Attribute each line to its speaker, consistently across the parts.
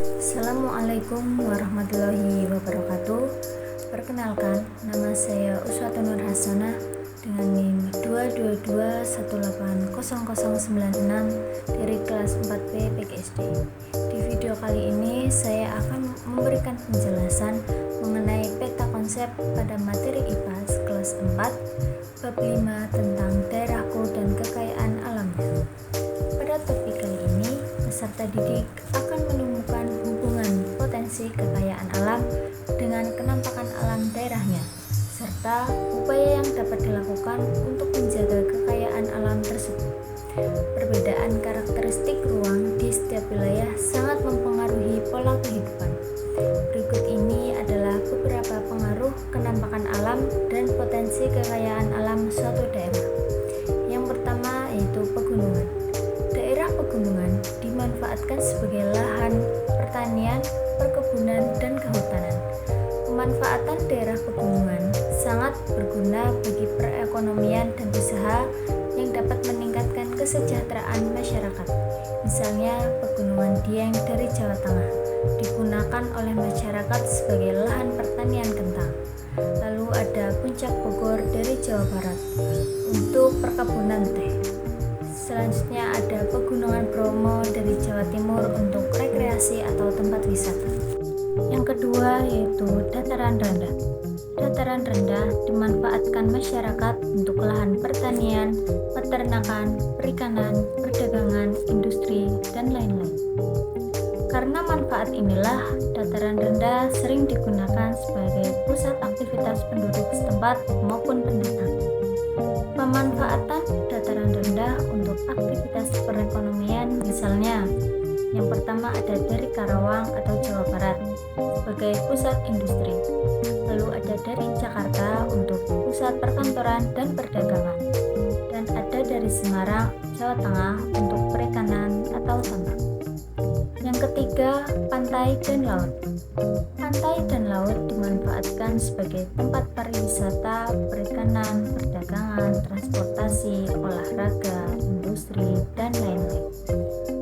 Speaker 1: Assalamualaikum warahmatullahi wabarakatuh. Perkenalkan, nama saya Uswatun Nur Hasanah dengan NIM 222180096 dari kelas 4B PGSD. Di video kali ini saya akan memberikan penjelasan mengenai peta konsep pada materi IPA kelas 4 bab 5 tentang daerahku dan kekayaan alamnya. Pada topik kali ini, peserta didik akan menemukan hubungan potensi kekayaan alam dengan kenampakan alam daerahnya, serta upaya yang dapat dilakukan untuk menjaga kekayaan alam tersebut. Perbedaan karakteristik ruang di setiap wilayah sangat mempengaruhi pola kehidupan. Berikut ini adalah beberapa pengaruh kenampakan alam dan potensi kekayaan alam suatu daerah. Yang pertama yaitu pegunungan. Daerah pegunungan dimanfaatkan sebagai lahan pertanian, perkebunan, dan kehutanan. Pemanfaatan daerah pegunungan sangat berguna bagi perekonomian dan usaha yang dapat meningkatkan kesejahteraan masyarakat. Misalnya, Pegunungan Dieng dari Jawa Tengah digunakan oleh masyarakat sebagai lahan pertanian kentang. Lalu ada Puncak Bogor dari Jawa Barat untuk perkebunan teh. Selanjutnya ada Pegunungan Bromo dari Jawa Timur untuk rekreasi atau tempat wisata. Yang kedua yaitu dataran rendah. Dataran rendah dimanfaatkan masyarakat untuk lahan pertanian, peternakan, perikanan, perdagangan, industri, dan lain-lain. Karena manfaat inilah, dataran rendah sering digunakan sebagai pusat aktivitas penduduk setempat maupun pendatang. Pemanfaatan dataran rendah untuk aktivitas perekonomian misalnya, yang pertama ada dari Karawang atau Jawa Barat sebagai pusat industri, lalu ada dari Jakarta untuk pusat perkantoran dan perdagangan, dan ada dari Semarang, Jawa Tengah untuk perikanan atau tambang. Yang ketiga, pantai dan laut. Pantai dan laut dimanfaatkan sebagai tempat pariwisata, perikanan, perdagangan, transportasi, olahraga, industri, dan lain-lain.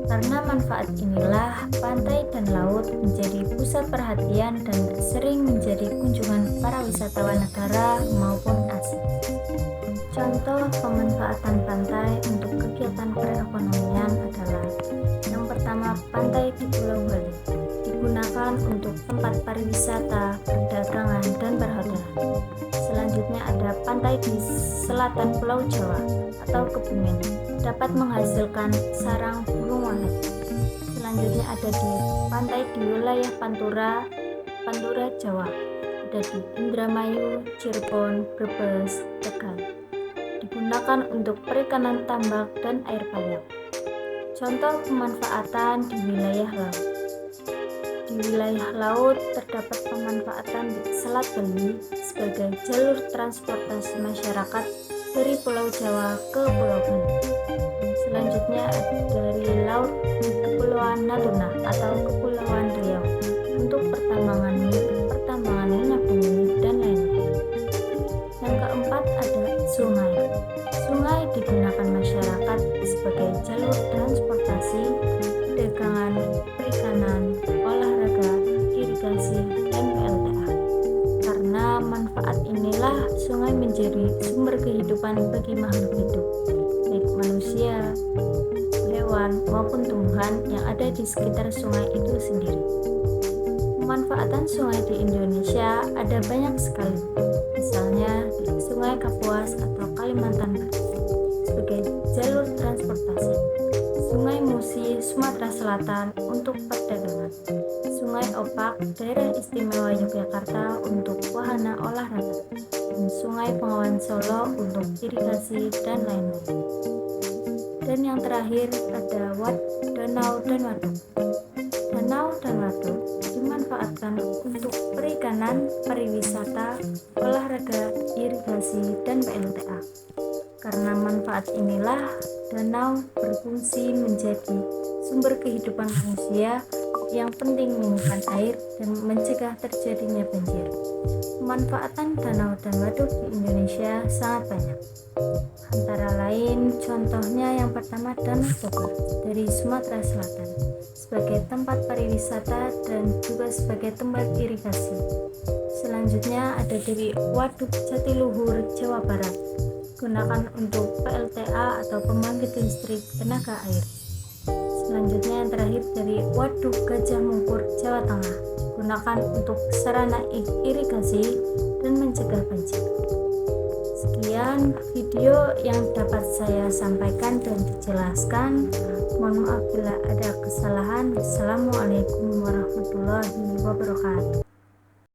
Speaker 1: Karena manfaat inilah, pantai dan laut menjadi pusat perhatian dan sering menjadi kunjungan para wisatawan negara maupun asing. Contoh pemanfaatan pantai untuk kegiatan perekonomian adalah: yang pertama, pantai di Pulau Bali digunakan untuk tempat pariwisata, perdagangan, dan perhotelan. Selanjutnya ada pantai di selatan Pulau Jawa atau Kebumen, dapat menghasilkan sarang burung walet. Selanjutnya ada di pantai di wilayah Pantura Jawa, ada di Indramayu, Cirebon, Brebes, Tegal, digunakan untuk perikanan tambak dan air payau. Contoh pemanfaatan di wilayah laut. Di wilayah laut terdapat pemanfaatan di Selat Bali sebagai jalur transportasi masyarakat dari Pulau Jawa ke Pulau Bali. Selanjutnya dari laut Kepulauan Natuna atau Kepulauan Riau untuk pertambangan minyak bumi, dan lain-lain. Yang keempat ada sungai. Sungai digunakan masyarakat sebagai jalur transportasi, perdagangan, perikanan, olahraga, irigasi, dan PLTA. Karena manfaat inilah sungai menjadi sumber kehidupan bagi makhluk hidup, baik manusia, hewan, maupun tumbuhan yang ada di sekitar sungai itu sendiri. Pemanfaatan sungai di Indonesia ada banyak sekali, misalnya di Sungai Kapuas atau Kalimantan Barat sebagai jalur transportasi, Sungai Musi, Sumatera Selatan untuk perdagangan, Sungai Opak, Daerah Istimewa Yogyakarta untuk wahana olahraga, dan Sungai Bengawan Solo untuk irigasi, dan lain-lain. Dan yang terakhir ada danau dan waduk. Danau dan waduk dimanfaatkan untuk perikanan, pariwisata, olahraga, irigasi, dan PLTA. Karena manfaat inilah, danau berfungsi menjadi sumber kehidupan manusia yang penting menyimpan air dan mencegah terjadinya banjir. Pemanfaatan danau dan waduk di Indonesia sangat banyak. Antara lain, contohnya yang pertama Danau Toba dari Sumatera Selatan sebagai tempat pariwisata dan juga sebagai tempat irigasi. Selanjutnya ada dari Waduk Jatiluhur, Jawa Barat, gunakan untuk PLTA atau pembangkit listrik tenaga air. Selanjutnya yang terakhir dari Waduk Gajah Mungkur, Jawa Tengah, gunakan untuk sarana irigasi dan mencegah banjir. Sekian video yang dapat saya sampaikan dan dijelaskan. Mohon maaf bila ada kesalahan. Wassalamualaikum warahmatullahi wabarakatuh.